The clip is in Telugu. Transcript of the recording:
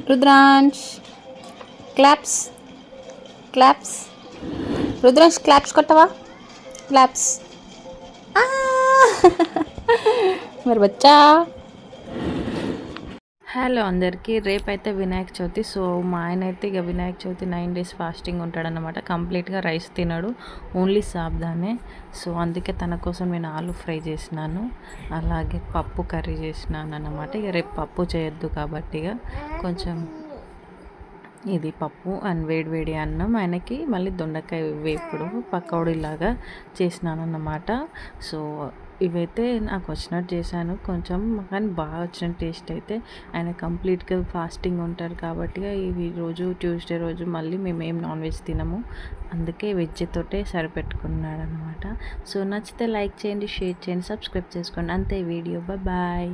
Rudransh claps claps Rudransh claps కొట్టవా క్లాప్స్ మరి బచ్చా. హలో అందరికీ, రేపైతే వినాయక చవితి. సో మా ఆయన అయితే ఇక వినాయక చవితి 9 days ఫాస్టింగ్ ఉంటాడనమాట. కంప్లీట్గా రైస్ తినడు, ఓన్లీ సాబ్దానే. సో అందుకే తన కోసం నేను ఆలు ఫ్రై చేసినాను, అలాగే పప్పు కర్రీ చేసినాను అన్నమాట. ఇక రేపు పప్పు చేయొద్దు కాబట్టి ఇక కొంచెం ఇది పప్పు అండ్ వేడి వేడి అన్నం, ఆయనకి మళ్ళీ దొండకాయ వేపుడు పకోడీలాగా చేసినాను అన్నమాట. సో ఇవైతే నాకు వచ్చినట్టు చేశాను కొంచెం, కానీ బాగా వచ్చిన టేస్ట్ అయితే. ఆయన కంప్లీట్గా ఫాస్టింగ్ ఉంటారు కాబట్టి ఇవి రోజు ట్యూస్డే రోజు మళ్ళీ మేమేం నాన్ వెజ్ తినము, అందుకే వెజ్ తోటే సరిపెట్టుకున్నాడు అనమాట. సో నచ్చితే లైక్ చేయండి, షేర్ చేయండి, సబ్స్క్రైబ్ చేసుకోండి. అంతే వీడియో. బాయ్.